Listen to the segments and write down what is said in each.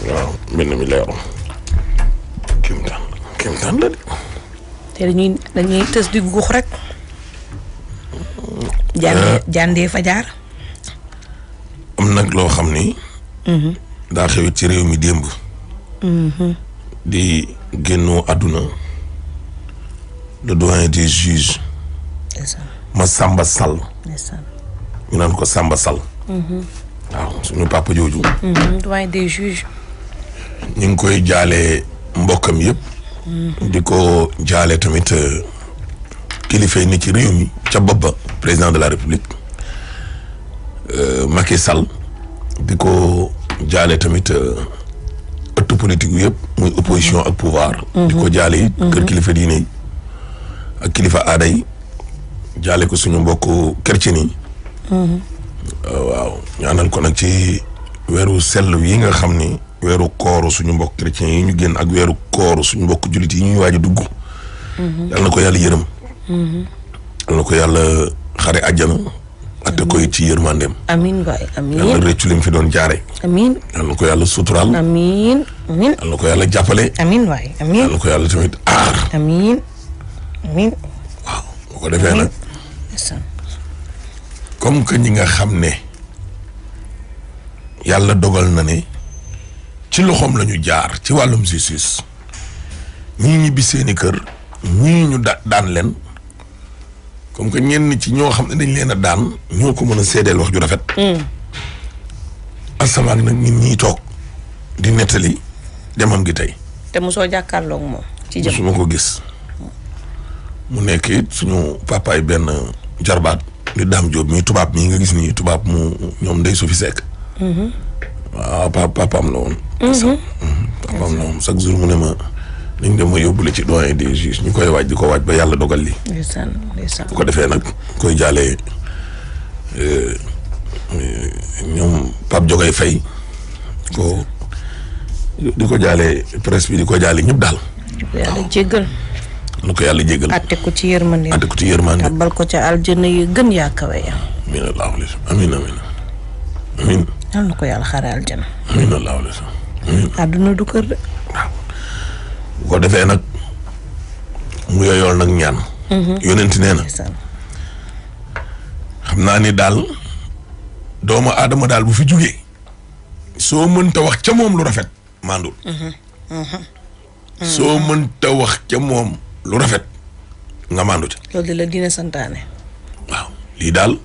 waaw mel na mi leeru kéemtaan la de. te dañuy tës di guux rek. jàndee fa jaar. am nag loo xam ni. daa xewit ci réew mi démb. di génnoo àdduna le doyen des juges. Massamba Sall. ñu naan ko Samba Sall. waaw suñu papa jooju. doyen des juges. ñu ngi koy jaale mbokkam yëpp. di ko jaale tamit kilifa yi ni ci réew mi ca bopp ba président de la république Macky Sall. di ko jaale tamit ëttu politique bi yëpp muy opposition ak pouvoir. di ko jaale it kër kilifa diine yi ak kilifa aada yi jaale ko suñu mbokku chrétien yi. waaw ñaanal ko nag ci weeru sell yi nga xam ni weeru kooru suñu mbokk chrétien yi ñu génn ak weeru kooru suñu mbokk jullit yi ñuy waaj a dugg. yal na ko yàlla yërëm. yal na ko yàlla xare àjjana. atte koy ci yërmandeem. amiin waay amiin yàlla rëccu lim fi doon jaare. amiin yal na ko yàlla suturaal. amiin amiin yal na ko yàlla jàppale. amiin waay amiin yal na ko yàlla tamit aar. amiin amiin. waaw bu ko defee nag. comme que ñi nga xam ne yàlla dogal na ne ci loxoom la ñu jaar ci wàllum justice ñii ñibbi seeni kër ñii ñu daan leen comme que ñenn ci ñoo xam ne dañ leen a daan ñoo ko mën a seedeel wax ju rafet. asamaak nag ñun ñii toog di nettali demam gi tey. te mosoo jàkkaarloog moom. ci jëm su ma ko gis mu nekk it suñu papaay benn jarbaat. di Dame Diop mii tubaab mii nga gis nii tubaab mu ñoom Ndeye Sophie Seck. waaw papaam la woon. papaam la woon chaque jour mu ne ma nañ dem ma yóbbule ci doyen des juges ñu koy waaj di ko waaj ba yàlla dogal li ndeysaan ndeysaan. bu ko defee nag koy jaalee ñoom Pape Jogay Faye di ko jaalee presse bi di ko jaalee ñëpp daal. yàlla jéggal. na ko yàlla jéggal. atte ko ci yërmande. atte ko ci yërmande. tabbal ko ca aljana yi gën yaa kawe ya. amiin amiin. yal na ko yàlla xare aljana. amiin. àdduna du kër de. waaw bu ko defee nag mu yoyool nag ñaan. yonent nee na. xam naa ni daal doomu aadama daal bu fi jugee. soo mënta wax ca moom lu rafet. mandul. soo mënta wax ca moom. lu rafet nga mandu ca. loolu de la diine santaane. waaw lii daal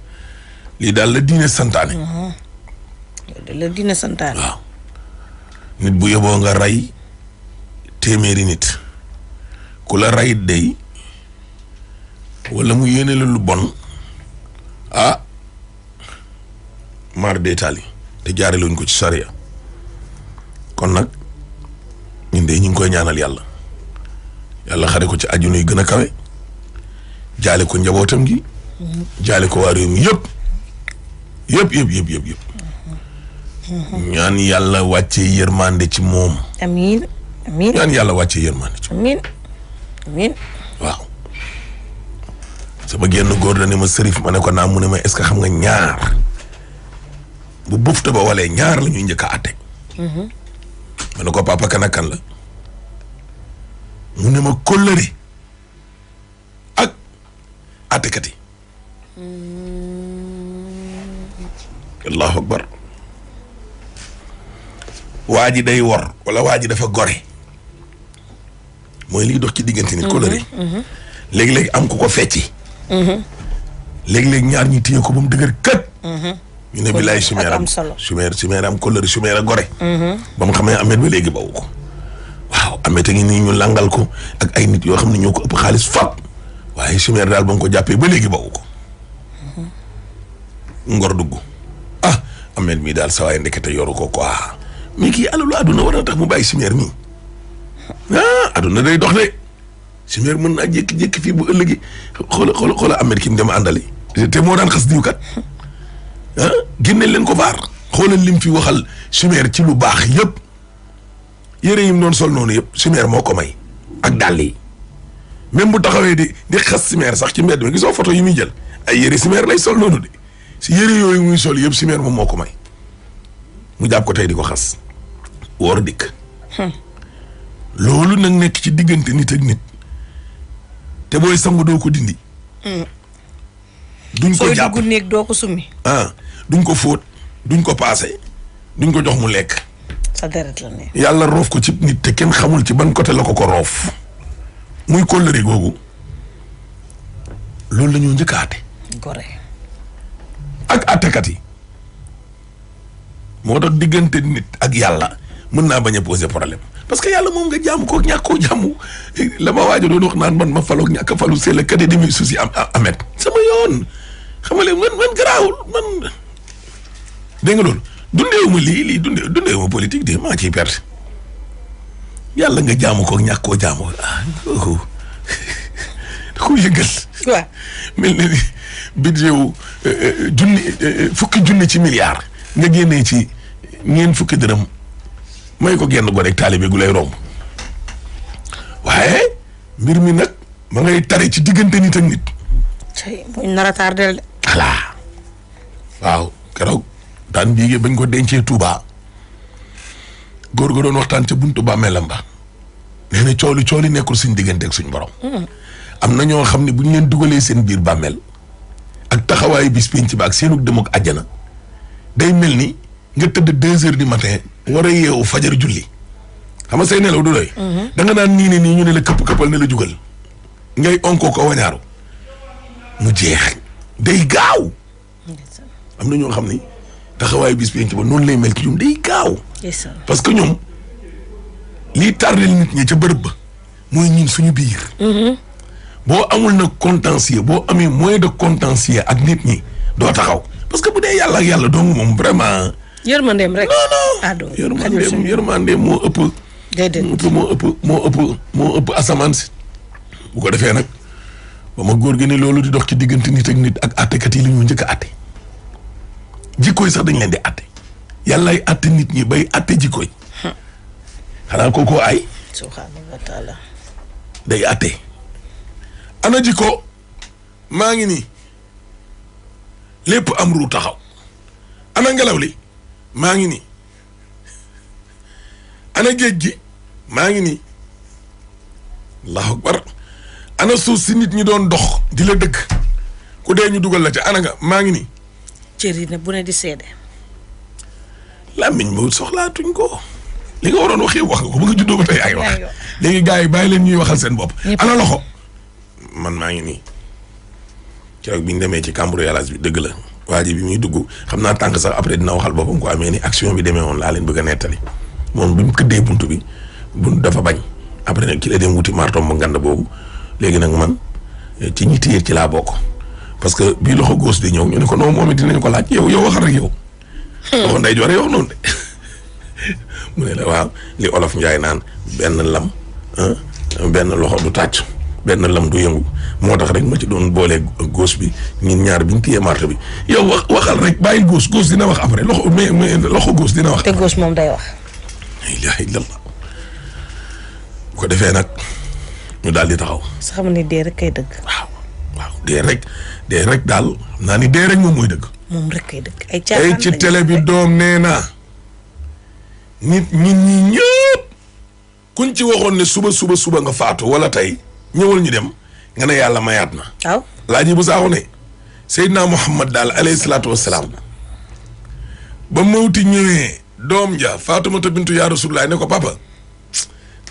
la diine santaane. loolu de la diine santaane. waaw nit bu yeboo nga rey téeméeri nit ku la rey dey wala mu yéene la lu bon maar deetaali te jaare luñ ko ci sariya kon nag ñun de ñu ngi koy ñaanal yàlla. yàlla xare ko ci àjjuna yi gën a kawe jaale ko njabootam gi jaale ko waa réew mi yëpp ñaan yàlla wàccee yërmande ci moom. amiin amiin. ñaan yàlla wàccee yërmande ci moom. amiin amiin. waaw sama génn góor la ne ma sërif ma ne ko naam mu ne ma est-ce que xam nga ñaar bu bufta ba walee ñaar la ñuy njëkk a àtte. ma ne ko papa kan ak kan la. mu ne ma kóllëre ak àttekat yi. allahu akbar. waa ji day wor wala waa ji dafa gore. mooy liy dox ci diggante nit kóllëre. léegi-léegi am ku ko fecci. léegi-léegi ñaar ñi téye ko ba mu dëgër kët. ñu ne bilaay sumeer am sumeer am kóllëre sumeer a gore. ba mu xamee amet ba léegi bawu ko. waaw amete ngi nii ñu langal ko ak ay nit yoo xam ne ñoo ko ëpp xaalis fap waaye sumeer daal ba nga ko jàppee ba léegi bawu ko. ngor dugg amet mii daal sa waay ndekete yoru ko quoi mais kii alalu àdduna war na tax mu bàyyi sumeer mii àdduna day dox de sumeer mën naa jékki-jékki fii bu ëllëgi xoola amet ki mu dem àndali te moo daan xas diw kat génne leen ko vaar xoolal lim fi waxal sumeer ci lu baax yëpp. yére yi mu doon sol noonu yëpp sumeer moo ko may ak dàll yi même bu taxawee di xas sumeer sax ci mbedd mi gisoo photo yi muy jël ay yére sumeer lay sol noonu de si yére yooyu muy sol yëpp simeer moom moo ko may mu jàpp ko tey di ko xas woor dikk loolu nag nekk ci diggante nit ak nit te booy sangu doo ko dindi duñ ko jàpp sooy dugg néeg doo ko summi duñ ko fóot duñ ko paase duñ ko jox mu lekk sa deret la ne yàlla roof ko ci nit te kenn xamul ci ban côté la ko roof muy kóllëre googu loolu la ñoo njëkk a àtte gore ak àttekat yi moo tax diggante nit ak yàlla mën naa bañ a poser problème parce que yàlla moom nga jaamu ko ñàkk koo jaamu la ma waajo doon wax naan man ma faloog ñàkk a falu c'est le cadet de mes soucis amet sama yoon xamale man garaawul man dégg nga loolu dundeewuma lii dundeewuma politique de maa ciy perte yàlla nga jaamu ko ñàkk koo jaamu da ko yëngal waaw mel na ni budget wu fukki junni ci milliard nga génnee ci ñeent fukki dërëm may ko genn gone ak taalibe gu lay romb waaye mbir mi nag ma ngay tare ci diggante nit ak nit. tey buñ nar a tardel de. voilà waaw keroog daan bii bañ ko dencee Touba góor ga doon waxtaan ca buntu bàmmeelam ba nee na cooli nekkul suñ diggante ak suñ borom. am na ñoo xam ne bu ñu leen dugalee seen biir bàmmeel ak taxawaayu bis penc ba ak seenu dem ak àjjana day mel ni nga tëdd 2 heures du matin war a yeewu fajar julli xam nga say nelaw du doy. da nga naan nii ñu ne la këppal ne la jugal ngay onko ko wañaaru mu jeex day gaaw am na ñoo xam ni taxawaayu bis penc ba noonu lay mel ci ñoom day gaaw. parce que ñoom lii tardel nit ñi ca bërëb ba mooy ñun suñu biir. boo amul nag contentieux boo amee moyen de contentieux ak nit ñi doo taxaw parce que bu dee yàlla ak yàlla dong moom vraiment. yërmandeem rek. non yërmandeem moo ëpp. déedéet moo ëpp asamaan si. bu ko defee nag ba ma góor gi ne loolu di dox ci diggante nit ak nit ak àttekat yi li ñu njëkk a àtte jikko yi sax dañ leen di àtte yàllaay àtte nit ñi bay àtte jikko yi xanaa kookoo ay. subhaanahu wa taala. day àtte. ana jikko maa ngi nii lépp am ru taxaw ana ngelaw li maa ngi nii ana géej gi maa ngi nii allahu akbar ana suuf si nit ñi doon dox di la dëgg ku dee ñu dugal la ca ana nga maa ngi nii. cër yi ne bu ne di seede. làmmiñ ma soxlaatuñ ko li nga waroon wax yow wax nga ko ba nga juddoo ba tey ay wax léegi gars yi bàyyi leen ñuy waxal seen bopp. ana loxo. man maa ngi nii keroog bi ñu demee ci cambriolage bi dëgg la waa ji bi muy dugg xam naa tànk sax après dina waxal boppam quoi mais ni action bi demee woon laa leen bëgg a nettali moom bi mu këddee buntu bi bunt dafa bañ après nag ci la dem wuti martom bu ngand boobu léegi nag man ci ñi téye ci laa bokk parce que bii loxo góos di ñëw ñu ne ko non moom it dinañ ko laaj yow waxal rek yow. loxo nday joore yow noonu de mu ne la waaw li olof Njaay naan benn lam benn loxo du tàcc. benn lam du yëngu moo tax rek ma ci doon boole góos bi ñun ñaar bi ñu téye marto bi yow waxal rek bàyyil góos dina wax après loxo mais loxo góos dina wax. te góos moom day wax. la ilaha illallah bu ko defee nag ñu daal di taxaw. sa xam ne dee rek kay dëgg. waaw dee rek daal xam naa ni dee rek moom mooy dëgg. moom rek kay dëgg ay caaxaan ci télé bi doom nee naa nit ñi ñëpp kuñ ci waxoon ne suba nga faatu wala tey. ñëwal ñu dem nga ne yàlla mayaat na. waaw laaj yi bu saaxu ne Seydina Muhammad daal alayhi salaatu wassalaam ba mawti ñëwee doom ja Faatumata bintu yaa Rasulullah ne ko papa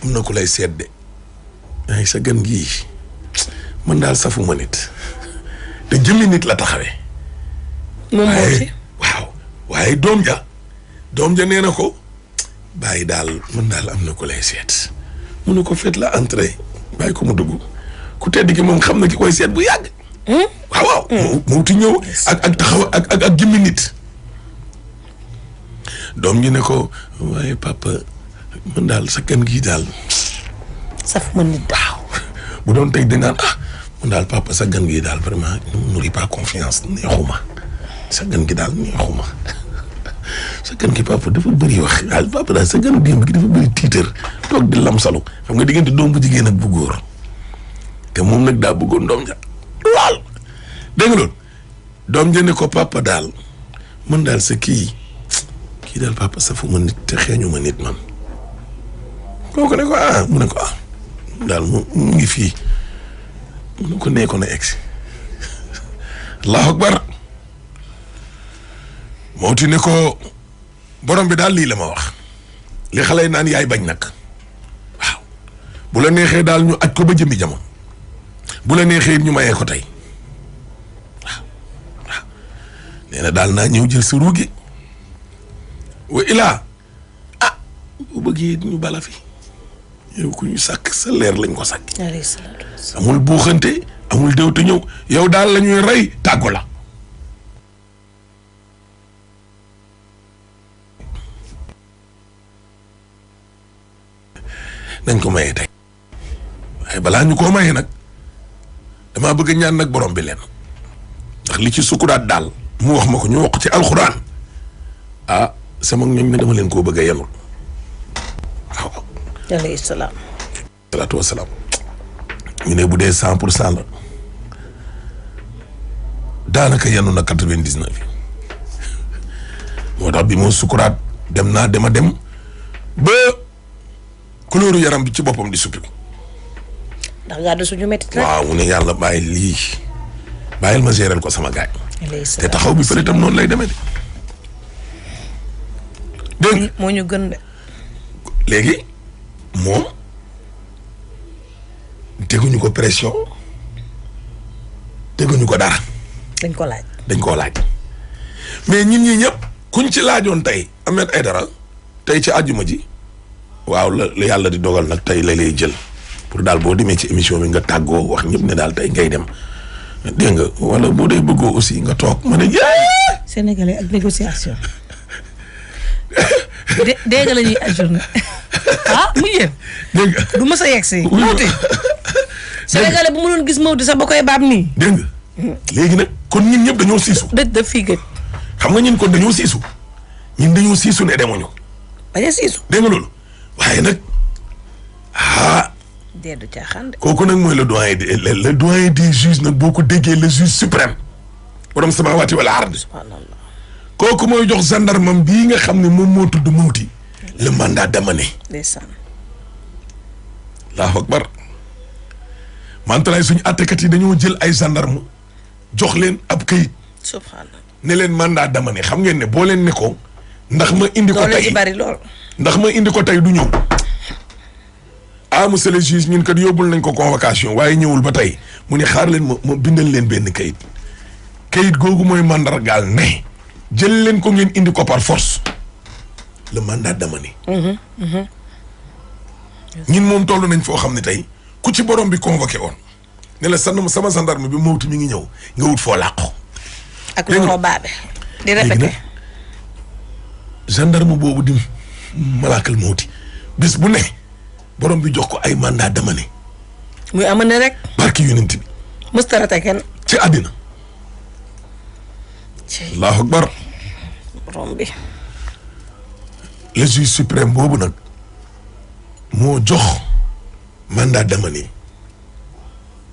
am na ku lay seet de ay sa gan gii man daal safuma nit te jëmmi nit la taxawee. moom mawti waaye doom ja nee na ko bàyyi daal man daal am na ku lay seet mu ne ko fet la entrée. bàyyi ko mu dugg ku tedd ki moom xam na ki koy seet bu yàgg. waaw mawti ñëw ak taxaw ak jëmmi nit. doom ji ne ko waaye papa man daal sa gan gii daal. saf ma nit waaw bu doon tey dinaan man daal papa sa gan gii daal vraiment nourrit pas confiance neexuma sa gan gi daal neexuma sa gan gi papa dafa bëri wax daal papa daal sa ganu démb gi dafa bëri tiitër toog di lamsalu xam nga diggante doom bu jigéen ak bu góor te moom nag daa bëggoon doom ja lool dégg nga loolu doom jëne ko papa daal mën daal sa kii daal papa safu ma nit te xeeñu ma nit man kooku ne ko mu ne ko daal mu ngi fii mu ne ko nee ko na egsi allahu akbar Mawti ne ko borom bi daal lii la ma wax li xale yi naan yaay bañ nag waaw bu la neexee daal ñu aj ko ba jëmbi jamono bu la neexee ñu mayee ko tey waaw nee na daal naa ñëw jël sa ruugi wa ilaa bu bëggee ñu bala fi yow ku ñu sàkk sa leer lañ ko sàkk amul buuxante amul déw te ñëw yow daal la ñuy rey tàggu la nañ ko mayee tey waaye balaa ñu koo mayee nag damaa bëgg ñaan nag borom bi leen ndax li ci sukuraat daal mu wax ma ko ñu wax ci alxuraan sama ñoom ne dama leen koo bëgg a yenul waaw. alayhi salaam. salaatu wa salaam. ñu ne bu dee 100% la daanaka yenu na 99 moo tax bi moo sukuraat dem naa dem ba couleur yaram bi ci boppam di suppi ko. ndax gàddu suñu métti rek. waaw mu ne yàlla bàyyi lii bàyyil ma gérer ko sama gaay te taxaw bi fële tam noonu lay demee de. dégg moo ñu gën de. léegi moom teguñu ko pression teguñu ko dara. dañ ko laaj. dañ koo laaj mais ñun ñi ñëpp kuñ ci laajoon tey Ahmed Aidara tey ci àjjuma ji waaw la yàlla di dogal nag tey la lay jël pour daal boo demee ci émission bi nga tàggoo wax ñëpp ne daal tey ngay dem dégg nga wala boo dee bëggoo aussi nga toog ma ne Sénégalais ak négociation. dégg nga la ñuy ajourné mu yéen. dégg nga du mës a yegg si. Mawti Sénégalais bu mu doon gis Mawti sax ba koy baab nii. dégg nga léegi nag kon ñun ñëpp dañoo siisu. daf fii gëj. xam nga ñun kon dañoo siisu ñun dañoo siisu ne demuñu. bañ a siisu. dégg nga loolu waaye nag dee du caaxaan de. kooku nag mooy le doyen des juges nag boo ko déggee le juge suprême borom samaawaati wala ard. subhanallah. kooku mooy jox gendarme bii nga xam ne moom moo tudd Mawti le mandat d'amener. ndeysaan. allahu akbar mantalaay suñu àttekat yi dañoo jël ay gendarme jox leen ab kayit subhanallah. ne leen mandat d'amener xam ngeen ne boo leen ne ko ndax ma indi ko loolu tey ci bari lool. ndax ma indi ko tey du ñëw monsieur le juge ñun kat yóbbul nañ ko convocation waaye ñëwul ba tey mu ne xaar leen ma bindal leen benn kayit googu mooy mandargaal ne jël leen ko ngeen indi ko par force le mandat d'amener. ñun moom toll nañ foo xam ne tey ku ci borom bi convoqué woon ne la sama gendarme bi Mawti mi ngi ñëw nga wut foo làqu. ak looloo baabe. di répété gendarme boobu di malaakal Mawti bis bu ne borom bi jox ko ay mandat d'amener. muy amane rek. barki yonent bi. mustarate kenn. ci àddina. allahu akbar. borom bi. le juge suprême boobu nag moo jox mandat d'amener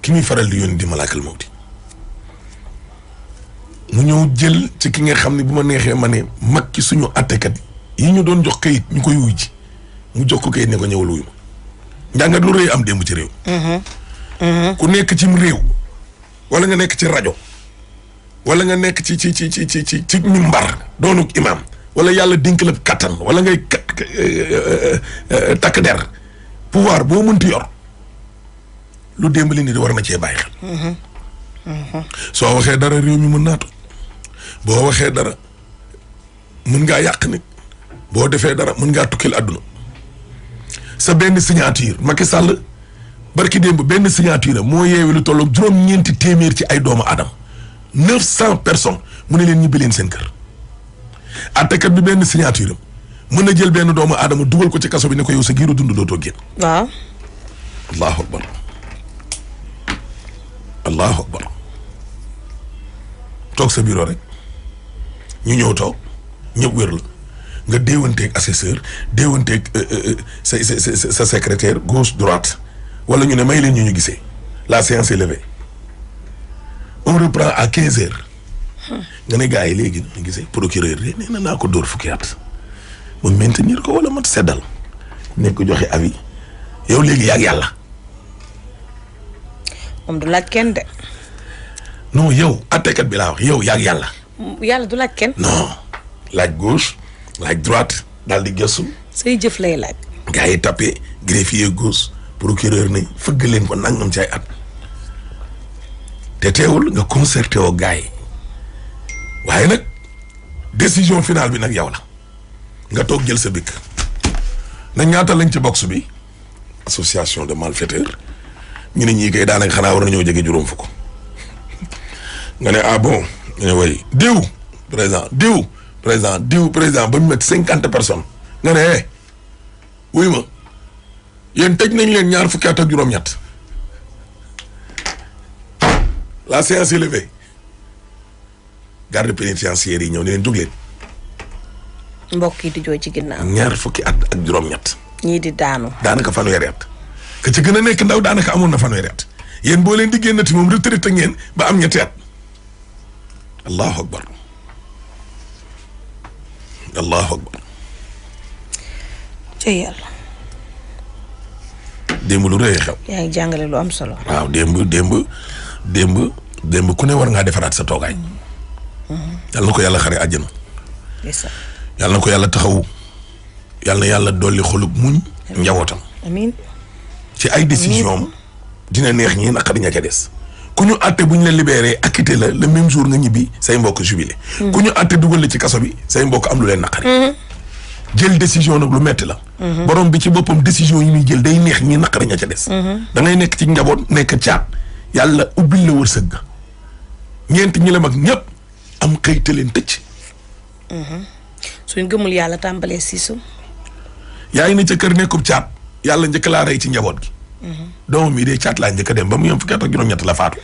ki muy faral di yónni di malaakal Mawti mu ñëw jël ci ki nga xam ne bu ma neexee ma ne mag ci suñu attekat yi ñu doon jox kayit ñu koy wuy ji mu jox ko kayit ne ko ñëwal wuyu ma njàngat lu rëy am démb ci réew. ku nekk cim réew wala nga nekk ci rajo wala nga nekk ci mimbar doonu imam wala yàlla dénk la kattan wala ngay takk der pouvoir boo mënti yor lu démb li ni di war na cee bàyyi xel. soo waxee dara réew mi mën naa toj boo waxee dara mën ngaa yàq nit boo defee dara mën ngaa tukkil àdduna sa benn signature Macky Sall barki démb benn signature moo yeewi lu tolloog juróom-ñeenti téeméer ci ay doomu aadama 900 personnes mu ne leen ñibbi leen seen kër. àttekat bi benn signature am mën na jël benn doomu aadama dugal ko ci kaso bi ne ko yow sa giiru dund dootoo génn. waaw. allahu akbar allahu akbar toog sa bureau rek ñu ñëw toog ñëpp wér la nga déewanteeg assesseur déewanteeg sa secrétaire gauche droite wala ñu ne may leen ñu gisee la séance est levée on reprend à 15 heures nga ne gars yi léegi ñu gisee procureur de nee na naa ko dóor fukki at ma maintenir ko wala ma seddal nekk joxe avis yow léegi yaag yàlla. moom du laaj kenn de. non yow attekat bi laa wax yow yaag yàlla. yàlla du laaj kenn. non laaj gauche laaj droite daal di gëstu. say jëf lay laaj. gars yi tapé greffier gauche procureur ne fëgg leen ko nangam ci ay at te teewul nga concerté woo gars yi waaye nag décision finale bi nag yow la nga toog jël sa bikk na ñaata lañ ci box bi association de malfaiteurs ñu ne ñii kay daanaka xanaa war nañoo jege juróom fukk nga ne ah bon ñu ne way diw président ba mu met 50 personnes nga ne wuy ma yéen tëj nañ leen ñaar fukki at ak juróom-ñett la séance est levée garde pénitentiaire yi ñëw ne leen jóg leen. mbokk yi di jooy ci ginnaaw. ñaar fukki at ak juróom-ñett. ñii di daanu. daanaka fanweeri at. ka ci gën a nekk ndaw daanaka amoon na fanweeri at yéen boo leen di génnati moom retraité ngeen ba am ñetti at. allahu akbar allahu akbar. ci yàlla. démb lu rëy xew. yaa ngi jàngale lu am solo. waaw démb ku ne war ngaa defaraat sa toogaay. yàlla na ko yàlla xare àjjana. yàlla na ko yàlla taxawu. yàlla na yàlla dolli xolub muñ. njabootam. amiin. ci ay décision am dina neex ñi naqari ña ca des. ku ñu àtte bu ñu la libéré acquitté la le même jour nga ñibbi say mbokk jubilé. ku ñu àtte dugal la ci kaso bi say mbokk am lu leen naqari. jël décision nag lu metti la. borom bi ci boppam décision yi muy jël day neex ñi naqari ña ca des. da ngay nekk ci njaboot nekk caat yàlla ubbil la wërsëg ga ñeent ñi la mag ñëpp am xëy te leen tëcc. suñ gëmul yàlla tàmbalee siisu. yaa ngi ne ca kër nekkub caat yàlla njëkk laa rey ci njaboot gi. doomam yi dee caat laa njëkk a dem ba mu yem fukki at ak juróom-ñett la faatu.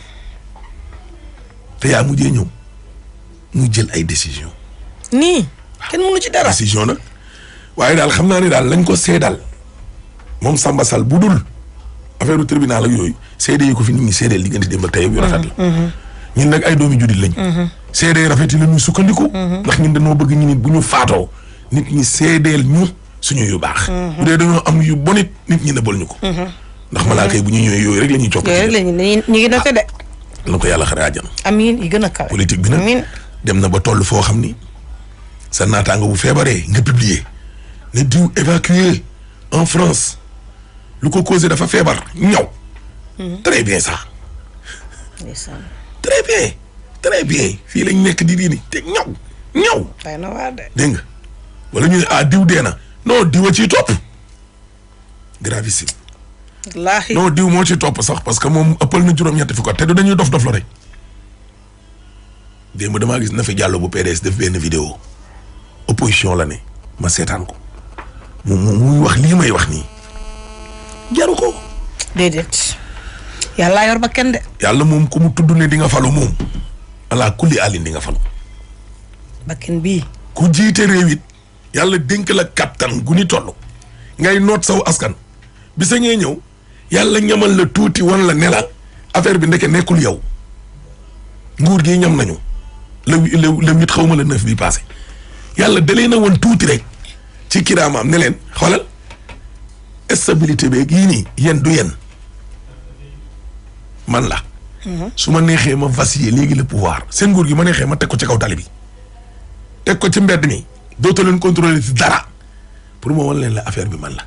te yaa mujjee ñëw muy jël ay décision nii kenn mënu ci dara. décision nag waaye daal xam naa ne daal lañ ko seedal moom Samba Sall bu dul affaire tribunal ak yooyu seede yi ko fi nit ñi seedeel diggante démb ak tey yu rafet la. ñun nag ay doomi juddit lañ. seede yi rafet yi la ñuy sukkandiku. ndax ñun dañoo bëgg ñu nit bu ñu faatoo nit ñi seedeel ñu suñu yu baax. bu dee dañoo am yu bonit nit ñi nëbbal ñu ko. ndax malaaka yi bu ñu ñëwee yooyu rek la ñuy coppati. yooyu rek la ñu ngi noté de. na ko yàlla xare àjjana. amiin yi gën a kawe. politique bi nag dem na ba toll foo xam ni sa naataango bu feebaree nga publier ne diw évacué en France lu ko causé dafa feebar ñaw. très bien ça. très bien fii lañ nekk di diini te ñaw. xëy na waa de. dégg nga wala ñu ne diw dee na non diw a ciy topp gravissime. wallaahi non diw moo ci topp sax parce que moom ëppal na juróom-ñetti fi ko te du dañuy dof la rek. démb damaa gis na fi Diallo bu PDS def benn vidéo opposition la ne ma seetaan ko muy wax lii may wax nii jaru ko. déedéet yàlla yor ba kenn de. yàlla moom ku mu tudd ne di nga falu moom ala kulli alin di nga falu. ba kenn bii. ku jiite réew it yàlla dénk la kattan gu ni toll ngay noot saw askan bisa ngee ñëw yàlla ñamal la tuuti wan la ne la affaire bi ndeke nekkul yow nguur gi ñam nañu le 8 xaw ma le 9 bi passé yàlla dalee na woon tuuti rek ci kiraamaam ne leen xoolal stabilité beeg yii nii yéen du yéen man la. su ma neexee ma vaciller léegi le pouvoir seen nguur gi ma neexee ma teg ko ci kaw tali bi teg ko ci mbedd mi dootoo leen contrôler ci dara pour ma wan leen la affaire bi man la.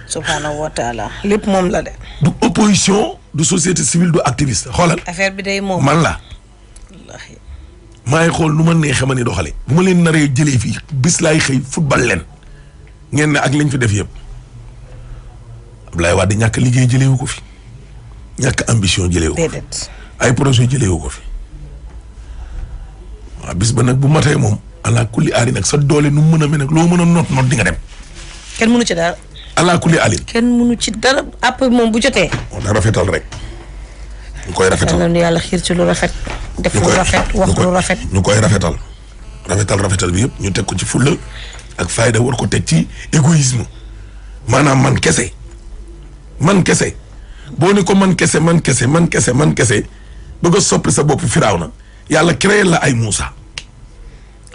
subhaanahu wa taala lépp moom la de. du opposition du société civile du activiste xoolal. affaire bi day moom man la. wallaahi. maay xool nu ma neexee ma ni doxale bu ma leen naree jëlee fii bis laay xëy football leen ngeen ne ak liñ fi def yëpp Abdoulaye Wade ñàkk liggéey jëleewu ko fi ñàkk ambition jëleewu ko fi. déedéet. ay projet jëleewu ko fi waaw bis ba nag bu matee moom ala kulli aali nag sa doole nu mu mën a mel nag loo mën a noot di nga dem. kenn mënu ci dara. ala kulli aali. kenn mënu ci dara après moom bu jotee. moo tax rafetal rek. ñu koy rafetal yàlla nu yàlla xiir ci lu rafet. def lu rafet wax lu rafet. ñu koy rafetal. rafetal bi yëpp ñu teg ko ci fulla ak fayda war ko teg ci égoïsme maanaam man kese boo ni ko man kese bëgg a soppi sa bopp firaaw na yàlla créé la ay Moussa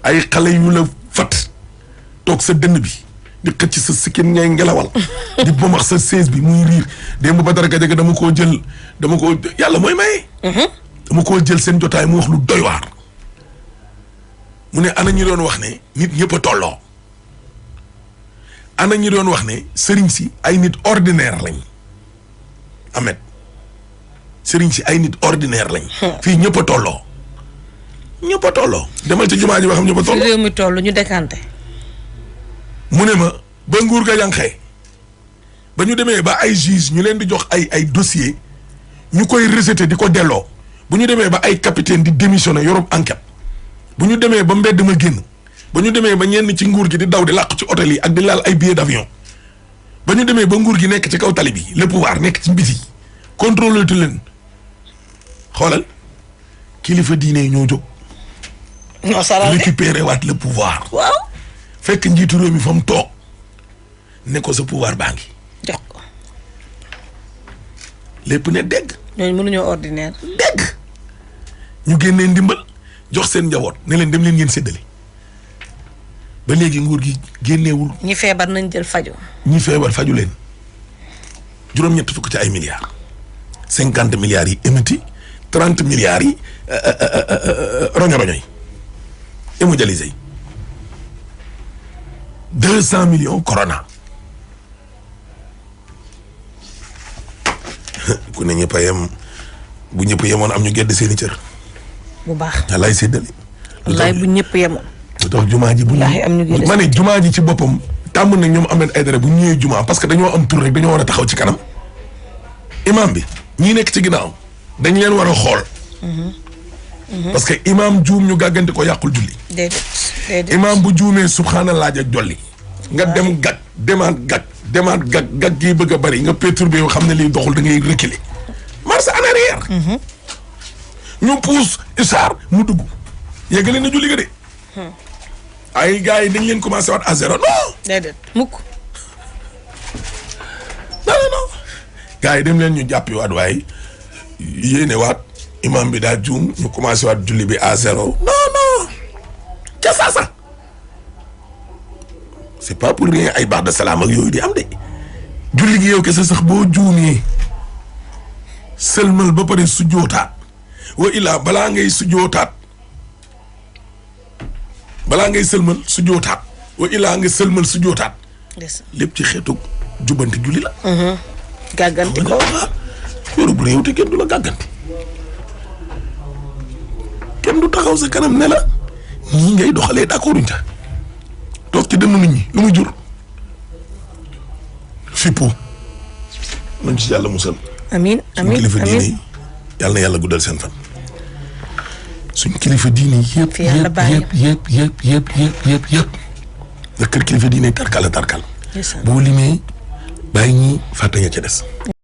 ay xale yu la fat toog sa dënn bi di xëcc sa sikkin ngay ngelawal di bomax sa sées bi muy riir démb ba dara gajaga dama koo yàlla mooy maye. dama koo jël seen jotaay mu wax lu doy waar mu ne ana ñi doon wax ne nit ñëpp a tolloo ana ñi doon wax ne sëriñ si ay nit ordinaire lañ Ahmed sëriñ si ay nit ordinaire lañ fii ñëpp a tolloo ñëpp a tolloo demal ci jumaa ji ba xam ñëpp a tolloo réew mi toll ñu décanté mu ne ma ba nguur ga jànqee ba ñu demee ba ay juge ñu leen di jox ay dossier ñu koy rejeté di ko delloo bu ñu demee ba ay capitaine di démissionné yorob enquête bu ñu demee ba mbedd ma génn ba ñu demee ba ñenn ci nguur gi di daw di làqu ci hôtel yi ak di laal ay billets d'avion ba ñu demee ba nguur gi nekk ci kaw tali bi le pouvoir nekk ci mbiti contrôlé tu leen xoolal kilifa diine yi ñoo jóg récupérer waat le pouvoir waaw fekk njiitu réew mi fa mu toog ne ko sa pouvoir baa ngi jox ko lépp ne dégg ñooñu mënuñoo ordinaire dégg ñu génnee ndimbal jox seen njaboot ne leen dem leen ngeen séddale ba léegi nguur gi génneewul ñi feebar nañ jël faju ñi feebar faju leen juróom-ñett fukk ci ay milliards 50 milliards yi émiti 30 milliards yi roño-roño yi hémodialysé yi 200 millions corona ku ne ñëpp a yem bu ñëpp yemoon am ñu gedd seeni cër bu baax wallaay séddale wallaay bu ñëpp yemoon lu tax jumaa ji bu wallaahi am ñu gedd ma ne jumaa ji ci boppam tàmm na ñoom Ahmed Aïdara bu ñëwee jumaa parce que dañoo am tur rek dañoo war a taxaw ci kanam imam bi ñii nekk ci ginnaaw dañ leen war a xool parce que imam juum ñu gàggante ko yàqul julli déedéet imam bu juumee subhanallah ak jolli nga dem gag demaat gag gi bëgg a bari nga perturbé yoo xam ne lii doxul da ngay reculer marche en arrière ñu pousse isaar mu dugg yeggale na julli ga de ay gars yi dañ leen commencé waat à zéro non déedéet mukk non gars yi dem leen ñu jàppi waat waaye yéene waat imam bi daa juum ñu commencé waat julli bi à zéro non ca saasa c'est pas pour rien ay baax de salaam ak yooyu di am de julli gi yow kese sax boo juumee sëlmal ba pare sujjootaat wa illaa balaa ngay sujjootaat wa illaa nga sëlmal sujjootaat lépp ci xeetu jubbanti julli la gàgganti ko yoru bu réew te kenn du la gàgganti kenn du taxaw sa kanam ne la ñii ngay doxalee d'accorduñ ta toog ci dënnu nit ñi lu muy jur fippu nañ ci yàlla musal amiin suñ kilifa diine yi yàlla na yàlla guddal seen fan suñ kilifa diine yëpp da kër kilifa diine tarkal boo limee bàyyi ñi fàtte nga ca des